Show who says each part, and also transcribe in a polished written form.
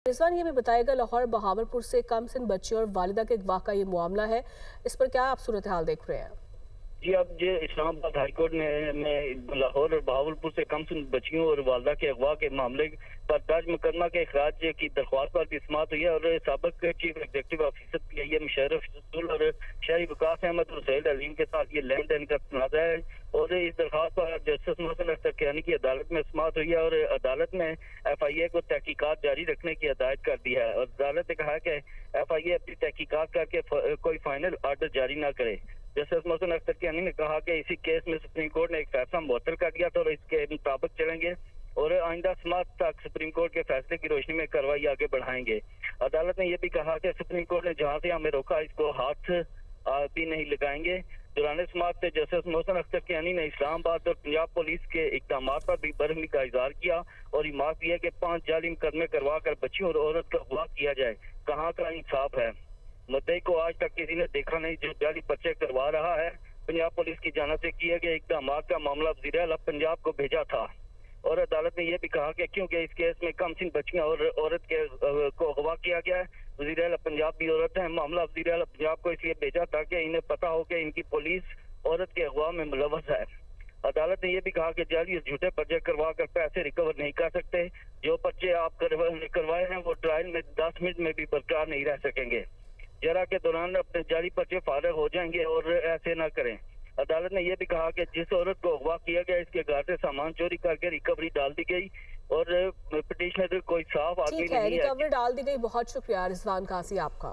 Speaker 1: रिजवान, ये भी बताएगा, लाहौर बहावलपुर से कमसिन बच्ची और वालिदा के अगवा का ये मामला है, इस पर क्या आप सूरत हाल देख रहे हैं?
Speaker 2: जी, अब ये इस्लामाबाद हाईकोर्ट में लाहौर और बहावलपुर से कमसिन बच्चियों और वालदा के अगवा के मामले पर दर्ज मुकदमा के अखराज की दरख्वास्त पर भी समाअत हुई है और सबक chief executive officer PIA Musharraf रसूल और शहरी विकास अहमद और सईद अलीम के साथ ये लेन देन का तनाज़ा है और इस दरख्वास्त पर जस्टिस मोहसिन अख्तर कियानी की अदालत में समाअत हुई है और अदालत ने FIA को तहकीकात जारी रखने की हिदायत कर दी है और अदालत ने कहा कि FIA अपनी तहकीकात करके कोई फाइनल आर्डर जारी न करे। जस्टिस मोहसिन अख्तर कियानी ने कहा कि इसी केस में सुप्रीम कोर्ट ने एक फैसला मुअत्तल कर दिया था और इसके मुताबिक चलेंगे और आइंदा समाअत तक सुप्रीम कोर्ट के फैसले की रोशनी में कार्रवाई आगे बढ़ाएंगे। अदालत ने यह भी कहा कि सुप्रीम कोर्ट ने जहां से हमें रोका इसको हाथ भी नहीं लगाएंगे। दौरान समाअत से जस्टिस मोहसिन अख्तर कियानी ने इस्लामाबाद और पंजाब पुलिस के इकदाम पर भी बरहमी का इजहार किया और हिमायत की है कि 5 जाली मुकदमे करवा कर बच्चियों और औरत का अगवा किया जाए। कहाँ का इंसाफ है? मुद्दे को आज तक किसी ने देखा नहीं जो जाली पर्चे करवा रहा है। पंजाब पुलिस की जानिब से किए गए इकदाम का मामला वज़ीर आला पंजाब को भेजा था और अदालत ने यह भी कहा कि क्योंकि इस केस में कमसिन बच्चियां और औरत के को अगवा किया गया है, वज़ीर आला पंजाब भी औरत है, मामला वज़ीर आला पंजाब को इसलिए भेजा ताकि इन्हें पता हो कि इनकी पुलिस औरत के अगवा में मुलव्वस है। अदालत ने यह भी कहा कि जाली और झूठे पर्चे करवा कर पैसे रिकवर नहीं कर सकते। जो पर्चे आप करवाए हैं वो ट्रायल में 10 मिनट में भी बरकरार नहीं रह सकेंगे। जरा के दौरान अपने जाली पर्चे फारिग हो जाएंगे और ऐसे ना करें। अदालत ने यह भी कहा कि जिस औरत को अगवा किया गया इसके घर से सामान चोरी करके रिकवरी डाल दी गई और पिटिशनर कोई साफ आदमी नहीं है।
Speaker 1: रिकवरी डाल दी गई। बहुत शुक्रिया रिजवान कासी आपका।